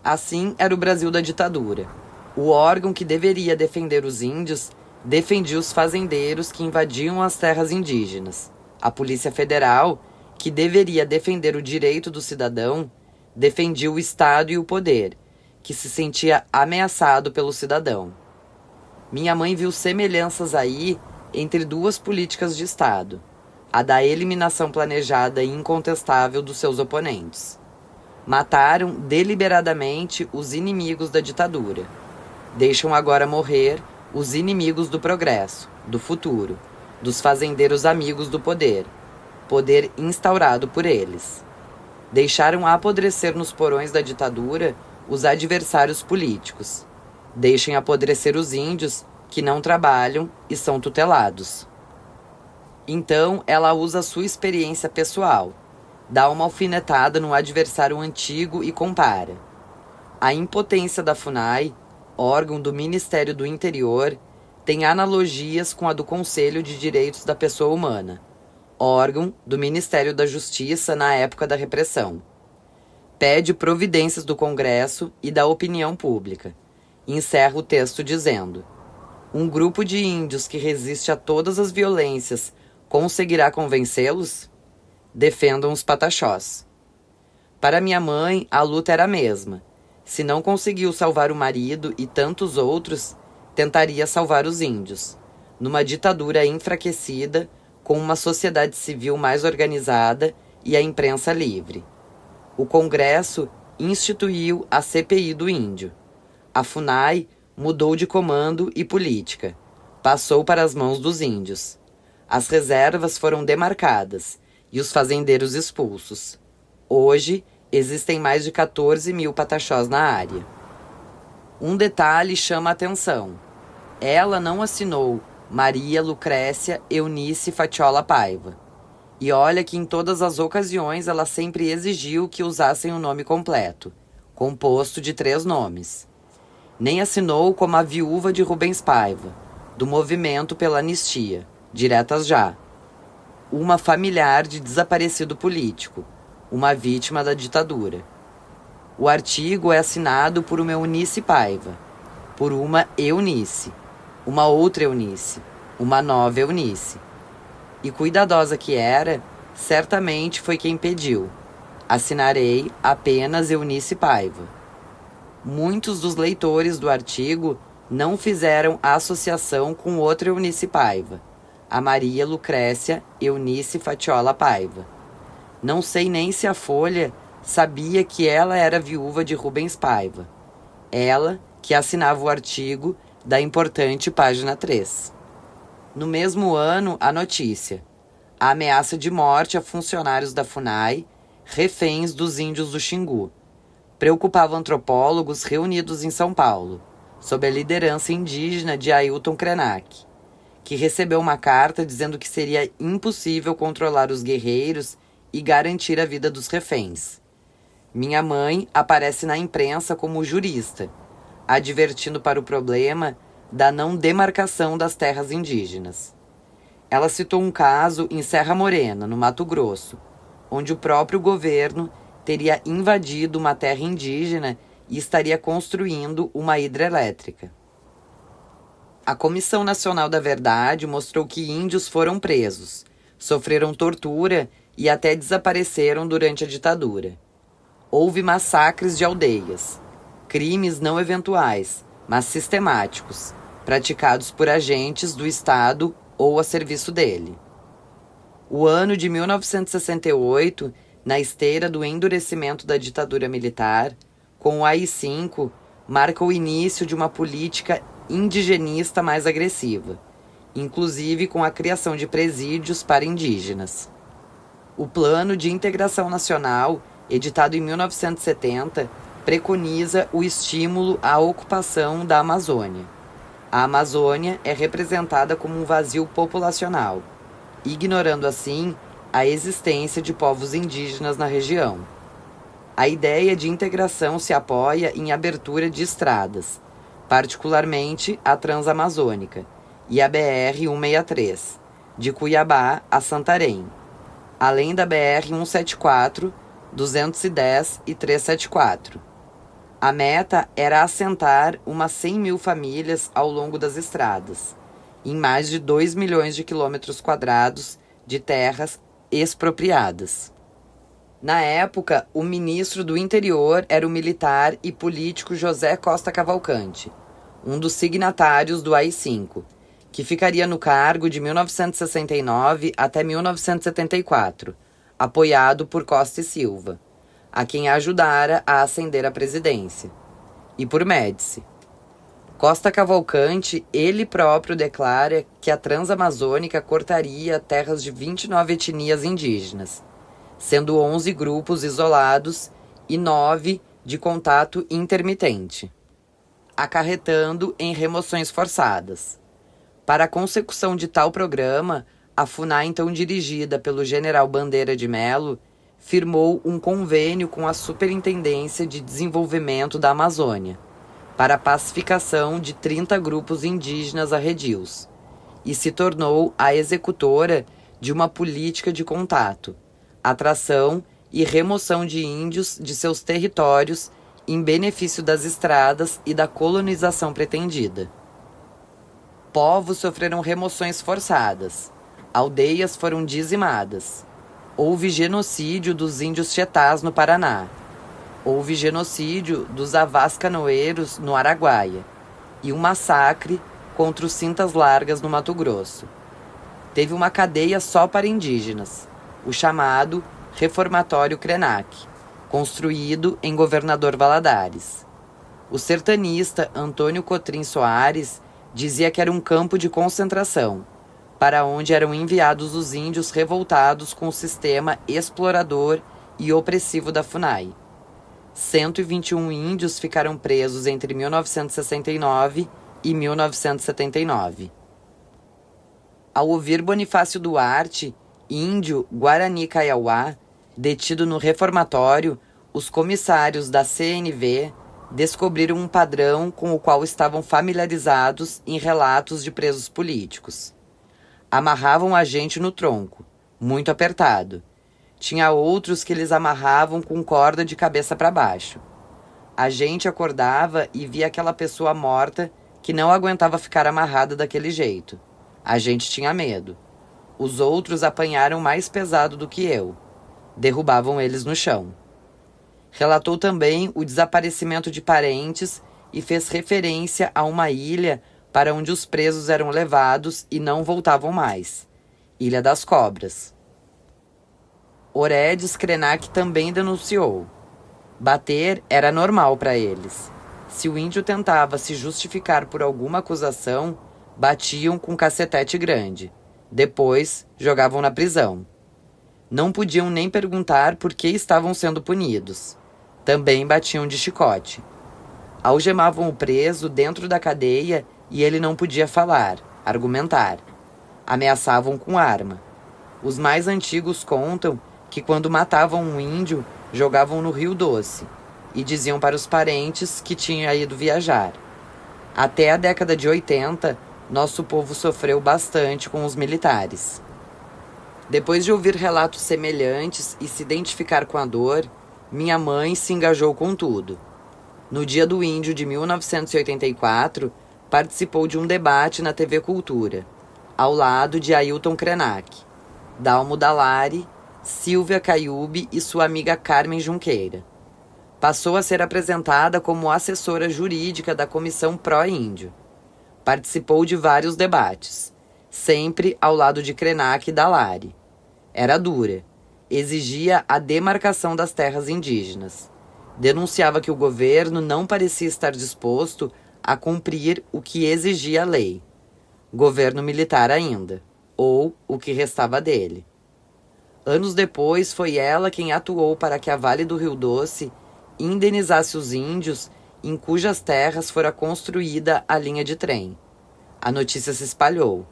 Assim era o Brasil da ditadura. O órgão que deveria defender os índios defendia os fazendeiros que invadiam as terras indígenas. A Polícia Federal, que deveria defender o direito do cidadão, defendia o Estado e o poder, que se sentia ameaçado pelo cidadão. Minha mãe viu semelhanças aí entre duas políticas de Estado, a da eliminação planejada e incontestável dos seus oponentes. Mataram deliberadamente os inimigos da ditadura. Deixam agora morrer os inimigos do progresso, do futuro, dos fazendeiros amigos do poder, poder instaurado por eles. Deixaram apodrecer nos porões da ditadura os adversários políticos. Deixem apodrecer os índios que não trabalham e são tutelados. Então, ela usa a sua experiência pessoal, dá uma alfinetada no adversário antigo e compara. A impotência da FUNAI, órgão do Ministério do Interior, tem analogias com a do Conselho de Direitos da Pessoa Humana, órgão do Ministério da Justiça na época da repressão. Pede providências do Congresso e da opinião pública. Encerra o texto dizendo: um grupo de índios que resiste a todas as violências conseguirá convencê-los? Defendam os pataxós. Para minha mãe, a luta era a mesma. Se não conseguiu salvar o marido e tantos outros, tentaria salvar os índios, numa ditadura enfraquecida, com uma sociedade civil mais organizada e a imprensa livre. O Congresso instituiu a CPI do Índio. A FUNAI mudou de comando e política. Passou para as mãos dos índios. As reservas foram demarcadas e os fazendeiros expulsos. Hoje, existem mais de 14 mil pataxós na área. Um detalhe chama a atenção. Ela não assinou Maria Lucrécia Eunice Fatiola Paiva. E olha que em todas as ocasiões ela sempre exigiu que usassem o nome completo, composto de 3 nomes. Nem assinou como a viúva de Rubens Paiva, do Movimento pela Anistia, Diretas Já. Uma familiar de desaparecido político, uma vítima da ditadura. O artigo é assinado por uma Eunice Paiva, por uma Eunice, uma outra Eunice, uma nova Eunice. E cuidadosa que era, certamente foi quem pediu: assinarei apenas Eunice Paiva. Muitos dos leitores do artigo não fizeram associação com outra Eunice Paiva, a Maria Lucrécia Eunice Fatiola Paiva. Não sei nem se a Folha sabia que ela era viúva de Rubens Paiva. Ela que assinava o artigo da importante página 3. No mesmo ano, a notícia: a ameaça de morte a funcionários da FUNAI, reféns dos índios do Xingu. Preocupava antropólogos reunidos em São Paulo, sob a liderança indígena de Ailton Krenak, que recebeu uma carta dizendo que seria impossível controlar os guerreiros e garantir a vida dos reféns. Minha mãe aparece na imprensa como jurista, advertindo para o problema da não demarcação das terras indígenas. Ela citou um caso em Serra Morena, no Mato Grosso, onde o próprio governo teria invadido uma terra indígena e estaria construindo uma hidrelétrica. A Comissão Nacional da Verdade mostrou que índios foram presos, sofreram tortura e até desapareceram durante a ditadura. Houve massacres de aldeias, crimes não eventuais, mas sistemáticos, praticados por agentes do Estado ou a serviço dele. O ano de 1968, na esteira do endurecimento da ditadura militar, com o AI-5, marca o início de uma política indigenista mais agressiva, inclusive com a criação de presídios para indígenas. O Plano de Integração Nacional, editado em 1970, preconiza o estímulo à ocupação da Amazônia. A Amazônia é representada como um vazio populacional, ignorando assim a existência de povos indígenas na região. A ideia de integração se apoia em abertura de estradas, particularmente a Transamazônica e a BR-163, de Cuiabá a Santarém, além da BR-174, 210 e 374. A meta era assentar umas 100 mil famílias ao longo das estradas, em mais de 2 milhões de quilômetros quadrados de terras expropriadas. Na época, o ministro do interior era o militar e político José Costa Cavalcante, um dos signatários do AI-5, que ficaria no cargo de 1969 até 1974, apoiado por Costa e Silva, a quem ajudara a ascender à presidência, e por Médici. Costa Cavalcante, ele próprio declara que a Transamazônica cortaria terras de 29 etnias indígenas, sendo 11 grupos isolados e 9 de contato intermitente, acarretando em remoções forçadas. Para a consecução de tal programa, a FUNAI, então dirigida pelo general Bandeira de Melo, firmou um convênio com a Superintendência de Desenvolvimento da Amazônia para a pacificação de 30 grupos indígenas arredios e se tornou a executora de uma política de contato, atração e remoção de índios de seus territórios em benefício das estradas e da colonização pretendida. Povos sofreram remoções forçadas, aldeias foram dizimadas, houve genocídio dos índios Chetás no Paraná, houve genocídio dos Avás Canoeiros no Araguaia e um massacre contra os Cintas Largas no Mato Grosso. Teve uma cadeia só para indígenas, o chamado Reformatório Krenak, construído em Governador Valadares. O sertanista Antônio Cotrim Soares dizia que era um campo de concentração, para onde eram enviados os índios revoltados com o sistema explorador e opressivo da FUNAI. 121 índios ficaram presos entre 1969 e 1979. Ao ouvir Bonifácio Duarte, índio Guarani Kaiowá, detido no reformatório, os comissários da CNV descobriram um padrão com o qual estavam familiarizados em relatos de presos políticos. Amarravam a gente no tronco, muito apertado. Tinha outros que eles amarravam com corda de cabeça para baixo. A gente acordava e via aquela pessoa morta que não aguentava ficar amarrada daquele jeito. A gente tinha medo. Os outros apanharam mais pesado do que eu. Derrubavam eles no chão. Relatou também o desaparecimento de parentes e fez referência a uma ilha para onde os presos eram levados e não voltavam mais. Ilha das Cobras. Oredes Krenak também denunciou. Bater era normal para eles. Se o índio tentava se justificar por alguma acusação, batiam com cacetete grande. Depois, jogavam na prisão. Não podiam nem perguntar por que estavam sendo punidos. Também batiam de chicote. Algemavam o preso dentro da cadeia e ele não podia falar, argumentar. Ameaçavam com arma. Os mais antigos contam que quando matavam um índio, jogavam no Rio Doce e diziam para os parentes que tinha ido viajar. Até a década de 80, nosso povo sofreu bastante com os militares. Depois de ouvir relatos semelhantes e se identificar com a dor, minha mãe se engajou com tudo. No Dia do Índio de 1984, participou de um debate na TV Cultura, ao lado de Ailton Krenak, Dalmo Dallari, Silvia Caiube e sua amiga Carmen Junqueira. Passou a ser apresentada como assessora jurídica da Comissão Pró-Índio. Participou de vários debates, sempre ao lado de Krenak e Dallari. Era dura, exigia a demarcação das terras indígenas. Denunciava que o governo não parecia estar disposto a cumprir o que exigia a lei. Governo militar ainda, ou o que restava dele. Anos depois, foi ela quem atuou para que a Vale do Rio Doce indenizasse os índios em cujas terras fora construída a linha de trem. A notícia se espalhou.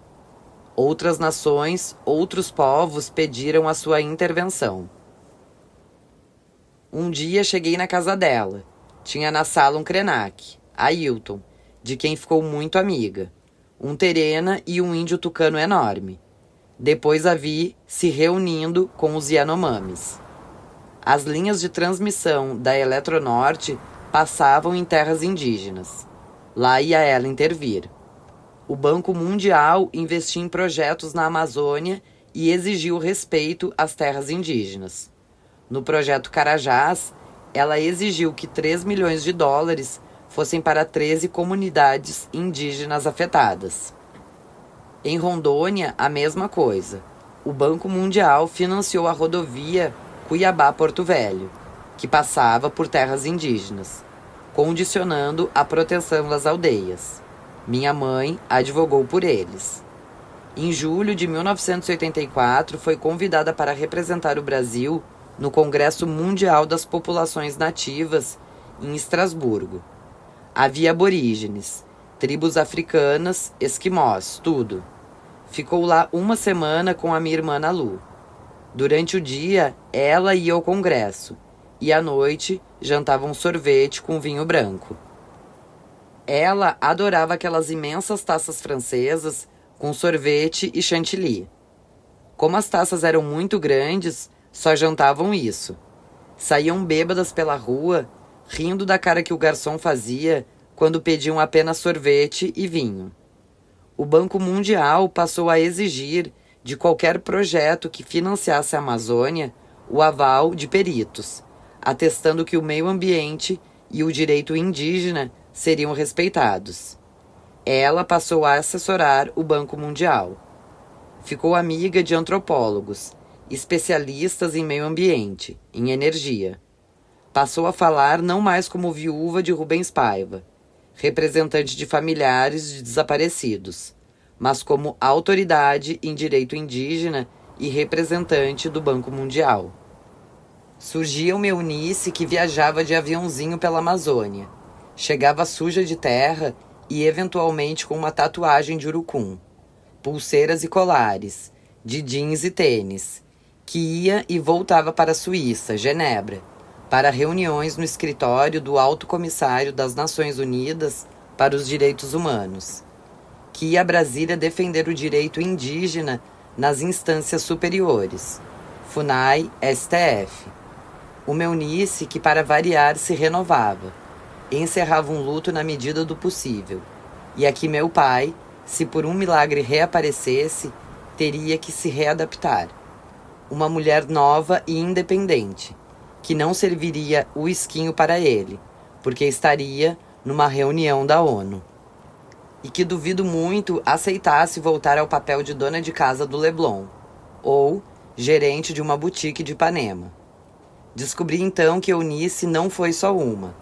Outras nações, outros povos pediram a sua intervenção. Um dia cheguei na casa dela. Tinha na sala um Krenak, Ailton, de quem ficou muito amiga, um Terena e um índio tucano enorme. Depois a vi se reunindo com os Yanomamis. As linhas de transmissão da Eletronorte passavam em terras indígenas. Lá ia ela intervir. O Banco Mundial investia em projetos na Amazônia e exigiu respeito às terras indígenas. No projeto Carajás, ela exigiu que 3 milhões de dólares fossem para 13 comunidades indígenas afetadas. Em Rondônia, a mesma coisa. O Banco Mundial financiou a rodovia Cuiabá-Porto Velho, que passava por terras indígenas, condicionando a proteção das aldeias. Minha mãe advogou por eles. Em julho de 1984, foi convidada para representar o Brasil no Congresso Mundial das Populações Nativas, em Estrasburgo. Havia aborígenes, tribos africanas, esquimós, tudo. Ficou lá uma semana com a minha irmã Nalu. Durante o dia, ela ia ao congresso, e à noite jantava um sorvete com vinho branco. Ela adorava aquelas imensas taças francesas com sorvete e chantilly. Como as taças eram muito grandes, só jantavam isso. Saíam bêbadas pela rua, rindo da cara que o garçom fazia quando pediam apenas sorvete e vinho. O Banco Mundial passou a exigir de qualquer projeto que financiasse a Amazônia o aval de peritos, atestando que o meio ambiente e o direito indígena seriam respeitados. Ela passou a assessorar o Banco Mundial. Ficou amiga de antropólogos, especialistas em meio ambiente, em energia. Passou a falar não mais como viúva de Rubens Paiva, representante de familiares de desaparecidos, mas como autoridade em direito indígena e representante do Banco Mundial. Surgia uma Eunice que viajava de aviãozinho pela Amazônia. Chegava suja de terra e eventualmente com uma tatuagem de urucum, pulseiras e colares, de jeans e tênis, que ia e voltava para a Suíça, Genebra, para reuniões no escritório do Alto Comissário das Nações Unidas para os Direitos Humanos, que ia a Brasília defender o direito indígena nas instâncias superiores, FUNAI, STF. Uma Eunice que, para variar, se renovava, encerrava um luto na medida do possível, e a que meu pai, se por um milagre reaparecesse, teria que se readaptar. Uma mulher nova e independente, que não serviria o esquinho para ele, porque estaria numa reunião da ONU. E que duvido muito aceitasse voltar ao papel de dona de casa do Leblon, ou gerente de uma boutique de Ipanema. Descobri então que Eunice não foi só uma.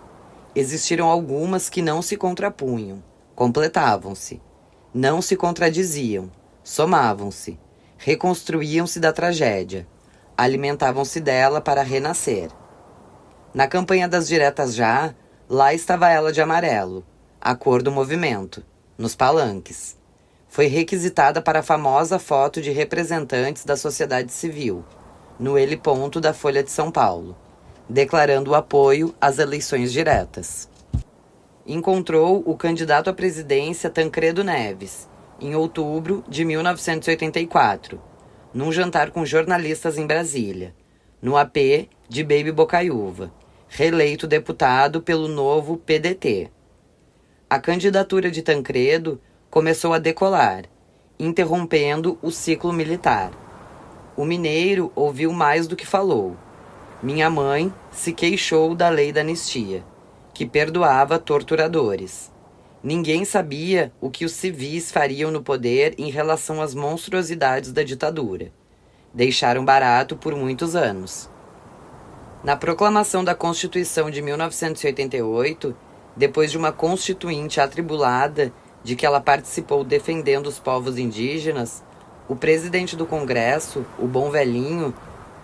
Existiram algumas que não se contrapunham, completavam-se, não se contradiziam, somavam-se, reconstruíam-se da tragédia, alimentavam-se dela para renascer. Na campanha das diretas já, lá estava ela de amarelo, a cor do movimento, nos palanques. Foi requisitada para a famosa foto de representantes da sociedade civil, no L. da Folha de São Paulo, declarando o apoio às eleições diretas. Encontrou o candidato à presidência Tancredo Neves, em outubro de 1984, num jantar com jornalistas em Brasília, no AP de Baby Bocaiúva, reeleito deputado pelo novo PDT. A candidatura de Tancredo começou a decolar, interrompendo o ciclo militar. O mineiro ouviu mais do que falou. Minha mãe se queixou da lei da anistia, que perdoava torturadores. Ninguém sabia o que os civis fariam no poder em relação às monstruosidades da ditadura. Deixaram barato por muitos anos. Na proclamação da Constituição de 1988, depois de uma constituinte atribulada de que ela participou defendendo os povos indígenas, o presidente do Congresso, o bom velhinho,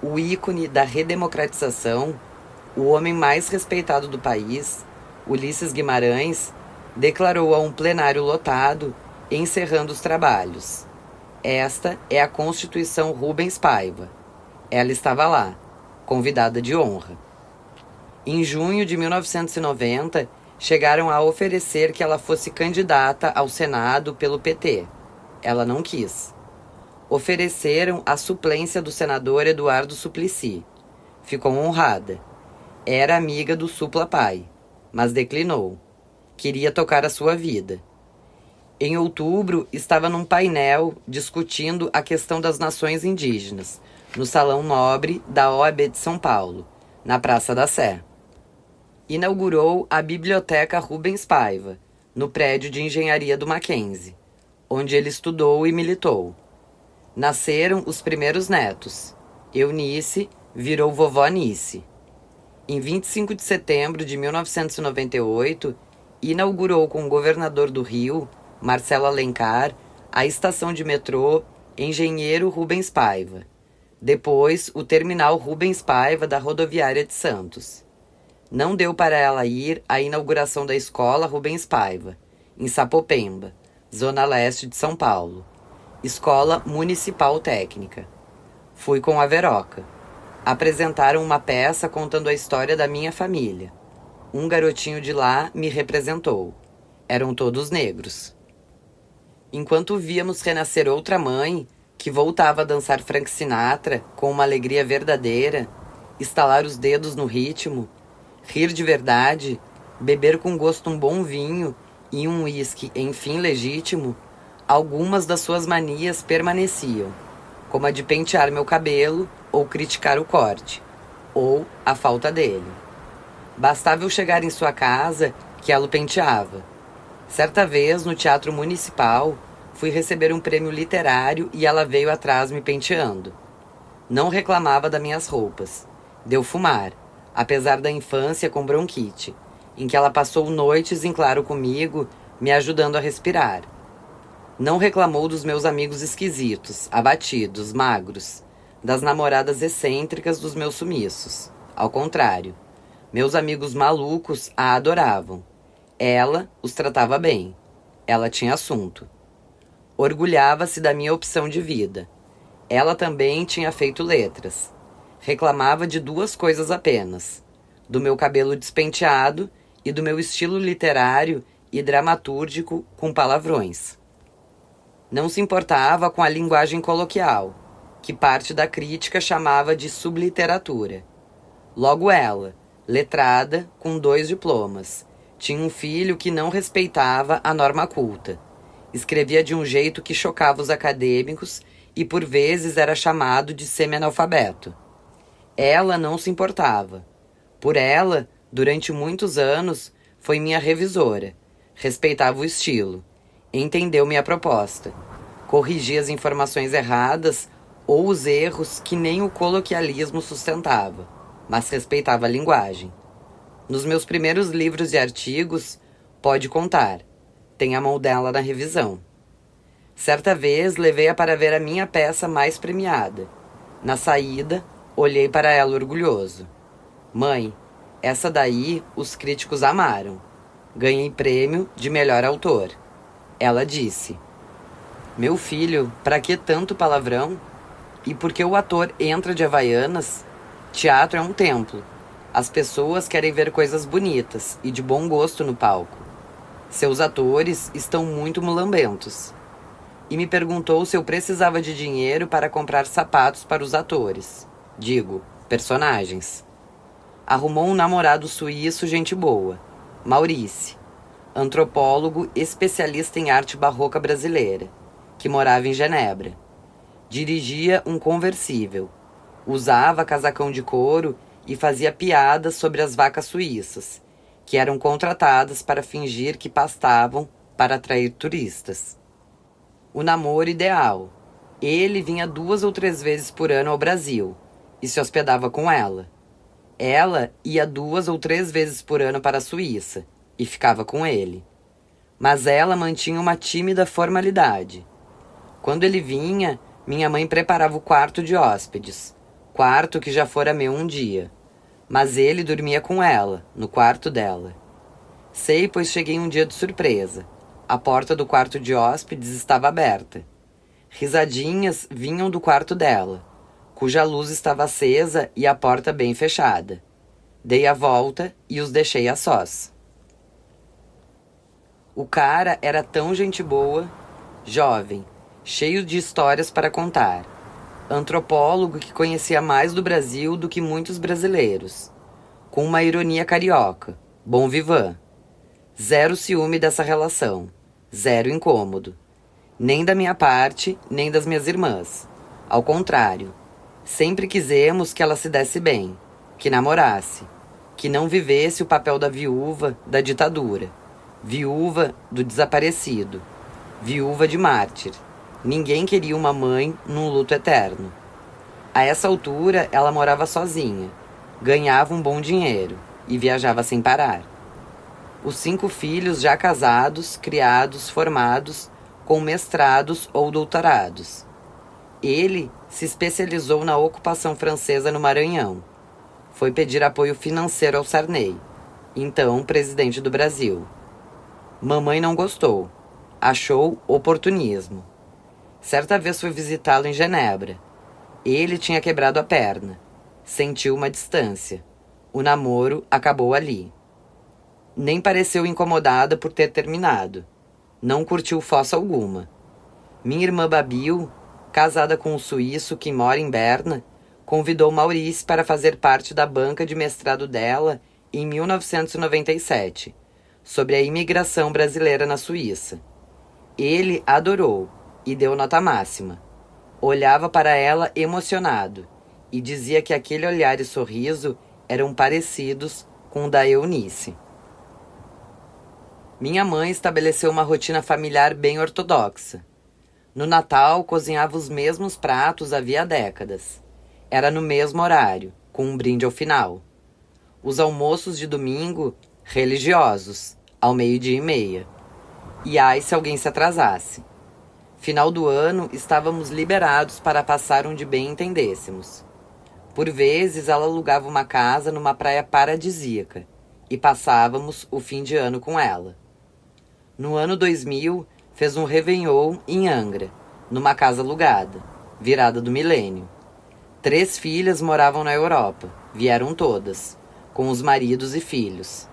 o ícone da redemocratização, o homem mais respeitado do país, Ulisses Guimarães, declarou a um plenário lotado, encerrando os trabalhos: esta é a Constituição Rubens Paiva. Ela estava lá, convidada de honra. Em junho de 1990, chegaram a oferecer que ela fosse candidata ao Senado pelo PT. Ela não quis. Ofereceram a suplência do senador Eduardo Suplicy. Ficou honrada. Era amiga do Supla Pai. mas declinou. Queria tocar a sua vida. Em outubro, estava num painel discutindo a questão das nações indígenas, no Salão Nobre da OAB de São Paulo, na Praça da Sé. Inaugurou a Biblioteca Rubens Paiva, no prédio de engenharia do Mackenzie, onde ele estudou e militou. Nasceram os primeiros netos. Eunice virou vovó Nice. Em 25 de setembro de 1998, inaugurou com o governador do Rio, Marcelo Alencar, a estação de metrô Engenheiro Rubens Paiva. Depois, o terminal Rubens Paiva da rodoviária de Santos. Não deu para ela ir à inauguração da escola Rubens Paiva, em Sapopemba, zona leste de São Paulo. Escola Municipal Técnica. Fui com a Veroca. Apresentaram uma peça contando a história da minha família. Um garotinho de lá me representou. Eram todos negros. Enquanto víamos renascer outra mãe, que voltava a dançar Frank Sinatra com uma alegria verdadeira, estalar os dedos no ritmo, rir de verdade, beber com gosto um bom vinho e um uísque, enfim, legítimo, algumas das suas manias permaneciam, como a de pentear meu cabelo ou criticar o corte, ou a falta dele. Bastava eu chegar em sua casa que ela o penteava. Certa vez, no Teatro Municipal, fui receber um prêmio literário e ela veio atrás me penteando. Não reclamava das minhas roupas. Deu fumar, apesar da infância com bronquite, em que ela passou noites em claro comigo, me ajudando a respirar. Não reclamou dos meus amigos esquisitos, abatidos, magros, das namoradas excêntricas dos meus sumiços. Ao contrário, meus amigos malucos a adoravam. Ela os tratava bem. Ela tinha assunto. Orgulhava-se da minha opção de vida. Ela também tinha feito letras. Reclamava de duas coisas apenas: do meu cabelo despenteado e do meu estilo literário e dramatúrgico com palavrões. Não se importava com a linguagem coloquial, que parte da crítica chamava de subliteratura. Logo ela, letrada, com 2 diplomas, tinha um filho que não respeitava a norma culta. Escrevia de um jeito que chocava os acadêmicos e por vezes era chamado de semi-analfabeto. Ela não se importava. Por ela, durante muitos anos, foi minha revisora. Respeitava o estilo. Entendeu minha proposta. Corrigia as informações erradas ou os erros que nem o coloquialismo sustentava, mas respeitava a linguagem. Nos meus primeiros livros e artigos, pode contar. Tem a mão dela na revisão. Certa vez, levei-a para ver a minha peça mais premiada. Na saída, olhei para ela orgulhoso. Mãe, essa daí os críticos amaram. Ganhei prêmio de melhor autor. Ela disse: meu filho, para que tanto palavrão? E por que o ator entra de Havaianas? Teatro é um templo. As pessoas querem ver coisas bonitas e de bom gosto no palco. Seus atores estão muito mulambentos. E me perguntou se eu precisava de dinheiro para comprar sapatos para os atores. Digo, personagens. Arrumou um namorado suíço gente boa, Maurice, antropólogo especialista em arte barroca brasileira, que morava em Genebra. Dirigia um conversível, usava casacão de couro e fazia piadas sobre as vacas suíças, que eram contratadas para fingir que pastavam para atrair turistas. O namoro ideal. Ele vinha 2 ou 3 vezes por ano ao Brasil e se hospedava com ela. Ela ia 2 ou 3 vezes por ano para a Suíça e ficava com ele. Mas ela mantinha uma tímida formalidade. Quando ele vinha, minha mãe preparava o quarto de hóspedes, quarto que já fora meu um dia. Mas ele dormia com ela, no quarto dela. Sei, pois cheguei um dia de surpresa. A porta do quarto de hóspedes estava aberta. Risadinhas vinham do quarto dela, cuja luz estava acesa e a porta bem fechada. Dei a volta e os deixei a sós. O cara era tão gente boa, jovem, cheio de histórias para contar. Antropólogo que conhecia mais do Brasil do que muitos brasileiros. Com uma ironia carioca. Bom vivan. Zero ciúme dessa relação. Zero incômodo. Nem da minha parte, nem das minhas irmãs. Ao contrário, sempre quisemos que ela se desse bem, que namorasse, que não vivesse o papel da viúva da ditadura, viúva do desaparecido, viúva de mártir. Ninguém queria uma mãe num luto eterno. A essa altura, ela morava sozinha, ganhava um bom dinheiro e viajava sem parar. Os 5 filhos já casados, criados, formados, com mestrados ou doutorados. Ele se especializou na ocupação francesa no Maranhão. Foi pedir apoio financeiro ao Sarney, então presidente do Brasil. Mamãe não gostou. Achou oportunismo. Certa vez foi visitá-lo em Genebra. Ele tinha quebrado a perna. Sentiu uma distância. O namoro acabou ali. Nem pareceu incomodada por ter terminado. Não curtiu fossa alguma. Minha irmã Babil, casada com um suíço que mora em Berna, convidou Maurice para fazer parte da banca de mestrado dela em 1997, sobre a imigração brasileira na Suíça. Ele adorou e deu nota máxima. Olhava para ela emocionado e dizia que aquele olhar e sorriso eram parecidos com o da Eunice. Minha mãe estabeleceu uma rotina familiar bem ortodoxa. No Natal, cozinhava os mesmos pratos havia décadas. Era no mesmo horário, com um brinde ao final. Os almoços de domingo, religiosos, ao 12:30. E ai se alguém se atrasasse. Final do ano, estávamos liberados para passar onde bem entendêssemos. Por vezes, ela alugava uma casa numa praia paradisíaca e passávamos o fim de ano com ela. No ano 2000, fez um réveillon em Angra, numa casa alugada, virada do milênio. 3 filhas moravam na Europa, vieram todas, com os maridos e filhos.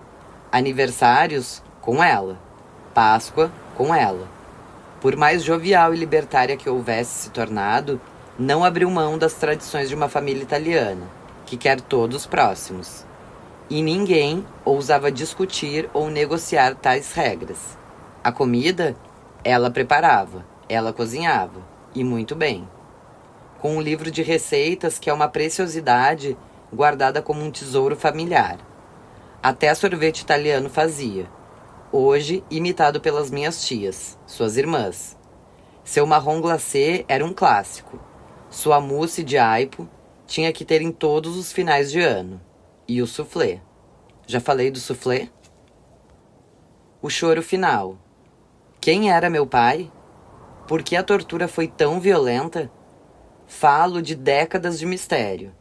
Aniversários, com ela. Páscoa, com ela. Por mais jovial e libertária que houvesse se tornado, não abriu mão das tradições de uma família italiana, que quer todos próximos. E ninguém ousava discutir ou negociar tais regras. A comida, ela preparava, ela cozinhava, e muito bem. Com um livro de receitas que é uma preciosidade guardada como um tesouro familiar. Até sorvete italiano fazia, hoje imitado pelas minhas tias, suas irmãs. Seu marrom glacê era um clássico. Sua mousse de aipo tinha que ter em todos os finais de ano. E o soufflé. Já falei do soufflé? O choro final. Quem era meu pai? Por que a tortura foi tão violenta? Falo de décadas de mistério.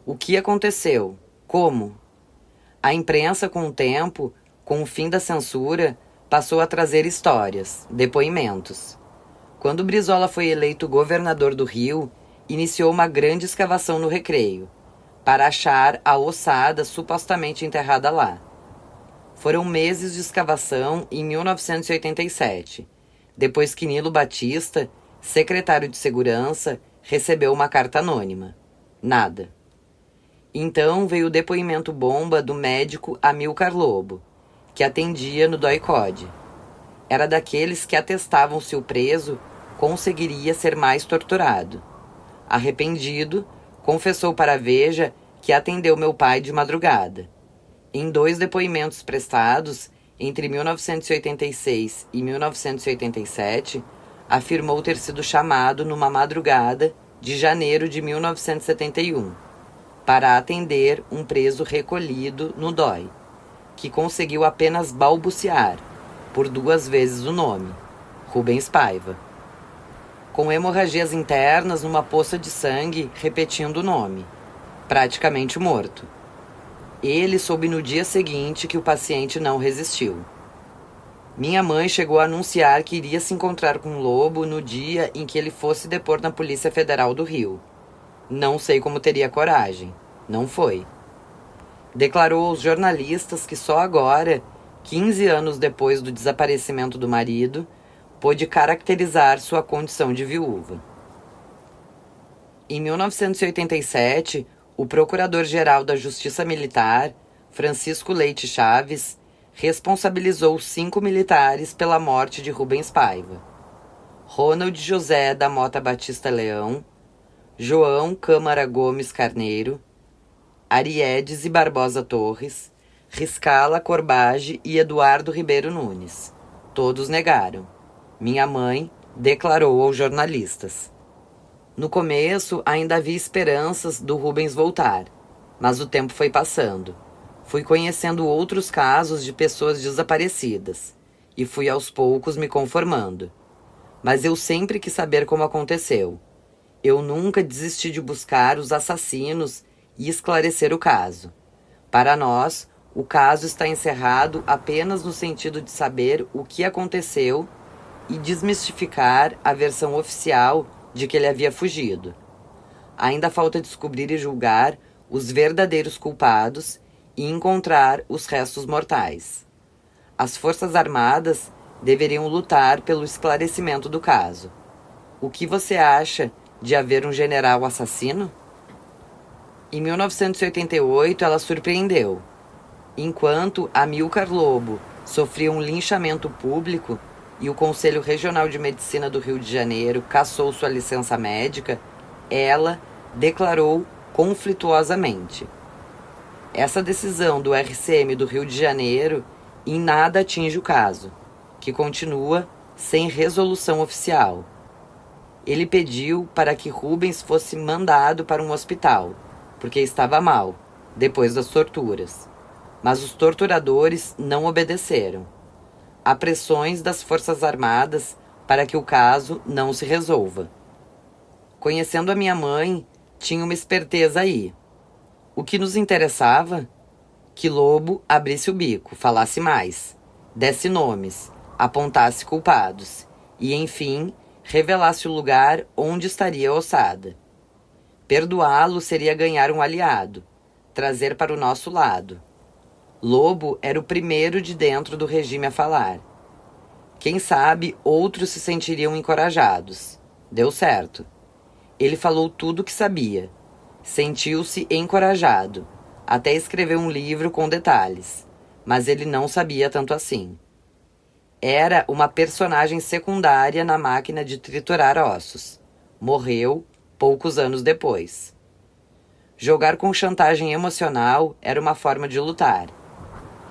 O que aconteceu? Como? A imprensa, com o tempo, com o fim da censura, passou a trazer histórias, depoimentos. Quando Brizola foi eleito governador do Rio, iniciou uma grande escavação no Recreio, para achar a ossada supostamente enterrada lá. Foram meses de escavação em 1987, depois que Nilo Batista, secretário de Segurança, recebeu uma carta anônima. Nada. Então veio o depoimento bomba do médico Amilcar Lobo, que atendia no DOI-CODE. Era daqueles que atestavam se o preso conseguiria ser mais torturado. Arrependido, confessou para a Veja que atendeu meu pai de madrugada. Em 2 depoimentos prestados, entre 1986 e 1987, afirmou ter sido chamado numa madrugada de janeiro de 1971 para atender um preso recolhido no DOI, que conseguiu apenas balbuciar, por 2 vezes o nome, Rubens Paiva. Com hemorragias internas numa poça de sangue, repetindo o nome, praticamente morto. Ele soube no dia seguinte que o paciente não resistiu. Minha mãe chegou a anunciar que iria se encontrar com o Lobo no dia em que ele fosse depor na Polícia Federal do Rio. Não sei como teria coragem. Não foi. Declarou aos jornalistas que só agora, 15 anos depois do desaparecimento do marido, pôde caracterizar sua condição de viúva. Em 1987, o Procurador-Geral da Justiça Militar, Francisco Leite Chaves, responsabilizou 5 militares pela morte de Rubens Paiva. Ronald José da Mota Batista Leão, João Câmara Gomes Carneiro, Ariedes e Barbosa Torres, Riscala Corbage e Eduardo Ribeiro Nunes. Todos negaram. Minha mãe declarou aos jornalistas. No começo, ainda havia esperanças do Rubens voltar, mas o tempo foi passando. Fui conhecendo outros casos de pessoas desaparecidas e fui aos poucos me conformando. Mas eu sempre quis saber como aconteceu. Eu nunca desisti de buscar os assassinos e esclarecer o caso. Para nós, o caso está encerrado apenas no sentido de saber o que aconteceu e desmistificar a versão oficial de que ele havia fugido. Ainda falta descobrir e julgar os verdadeiros culpados e encontrar os restos mortais. As Forças Armadas deveriam lutar pelo esclarecimento do caso. O que você acha de haver um general assassino? Em 1988, ela surpreendeu. Enquanto Amílcar Lobo sofria um linchamento público e o Conselho Regional de Medicina do Rio de Janeiro cassou sua licença médica, ela declarou conflituosamente: essa decisão do RCM do Rio de Janeiro em nada atinge o caso, que continua sem resolução oficial. Ele pediu para que Rubens fosse mandado para um hospital, porque estava mal, depois das torturas. Mas os torturadores não obedeceram. Há pressões das Forças Armadas para que o caso não se resolva. Conhecendo a minha mãe, tinha uma esperteza aí. O que nos interessava? Que Lobo abrisse o bico, falasse mais, desse nomes, apontasse culpados e, enfim, revelasse o lugar onde estaria a ossada. Perdoá-lo seria ganhar um aliado, trazer para o nosso lado. Lobo era o primeiro de dentro do regime a falar. Quem sabe outros se sentiriam encorajados. Deu certo. Ele falou tudo o que sabia. Sentiu-se encorajado, até escreveu um livro com detalhes, mas ele não sabia tanto assim. Era uma personagem secundária na máquina de triturar ossos. Morreu poucos anos depois. Jogar com chantagem emocional era uma forma de lutar.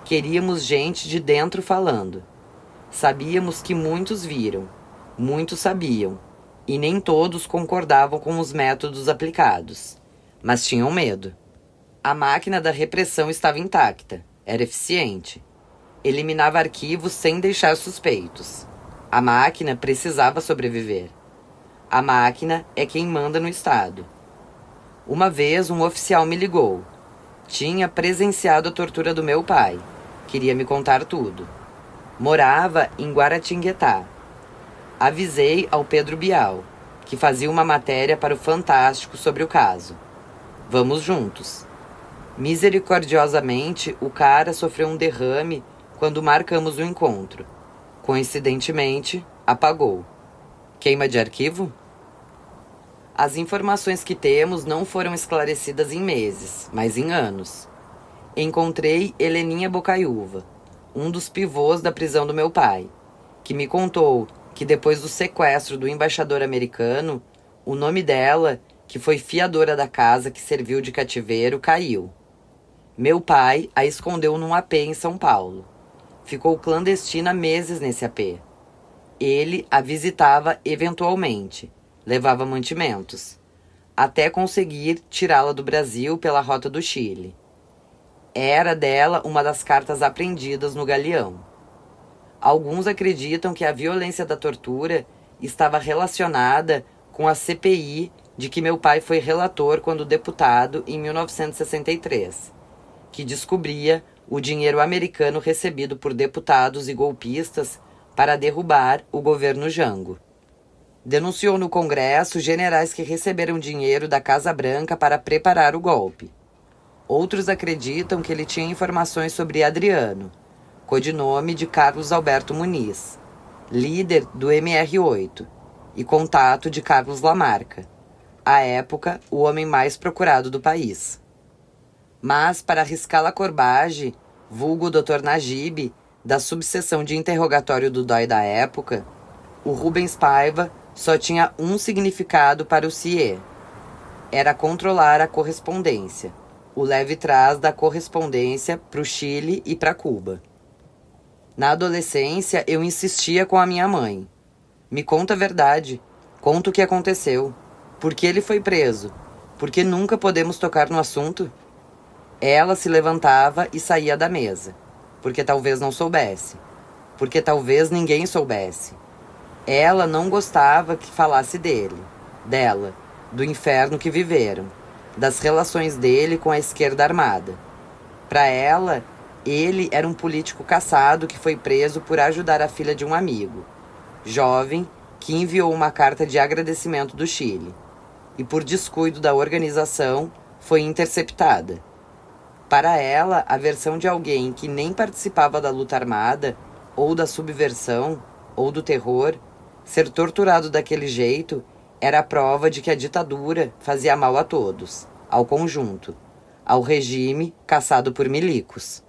Queríamos gente de dentro falando. Sabíamos que muitos viram, muitos sabiam, e nem todos concordavam com os métodos aplicados. Mas tinham medo. A máquina da repressão estava intacta, era eficiente. Eliminava arquivos sem deixar suspeitos. A máquina precisava sobreviver. A máquina é quem manda no Estado. Uma vez um oficial me ligou. Tinha presenciado a tortura do meu pai. Queria me contar tudo. Morava em Guaratinguetá. Avisei ao Pedro Bial, que fazia uma matéria para o Fantástico sobre o caso. Vamos juntos. Misericordiosamente, o cara sofreu um derrame quando marcamos o encontro. Coincidentemente, apagou. Queima de arquivo? As informações que temos não foram esclarecidas em meses, mas em anos. Encontrei Heleninha Bocaiúva, um dos pivôs da prisão do meu pai, que me contou que depois do sequestro do embaixador americano, o nome dela, que foi fiadora da casa que serviu de cativeiro, caiu. Meu pai a escondeu num AP em São Paulo. Ficou clandestina meses nesse AP. Ele a visitava eventualmente, levava mantimentos, até conseguir tirá-la do Brasil pela rota do Chile. Era dela uma das cartas apreendidas no galeão. Alguns acreditam que a violência da tortura estava relacionada com a CPI de que meu pai foi relator quando deputado em 1963, que descobria o dinheiro americano recebido por deputados e golpistas para derrubar o governo Jango. Denunciou no Congresso generais que receberam dinheiro da Casa Branca para preparar o golpe. Outros acreditam que ele tinha informações sobre Adriano, codinome de Carlos Alberto Muniz, líder do MR8 e contato de Carlos Lamarca, à época o homem mais procurado do país. Mas, para Riscala Corbage, vulgo Dr. Najib, da subseção de interrogatório do DOI da época, o Rubens Paiva só tinha um significado para o CIE. Era controlar a correspondência, o leve trás da correspondência para o Chile e para Cuba. Na adolescência, eu insistia com a minha mãe. Me conta a verdade, conta o que aconteceu, por que ele foi preso, por que nunca podemos tocar no assunto? Ela se levantava e saía da mesa, porque talvez não soubesse, porque talvez ninguém soubesse. Ela não gostava que falasse dela, do inferno que viveram, das relações dele com a esquerda armada. Para ela, ele era um político caçado que foi preso por ajudar a filha de um amigo, jovem, que enviou uma carta de agradecimento do Chile, e por descuido da organização, foi interceptada. Para ela, a versão de alguém que nem participava da luta armada, ou da subversão, ou do terror, ser torturado daquele jeito era a prova de que a ditadura fazia mal a todos, ao conjunto, ao regime caçado por milicos.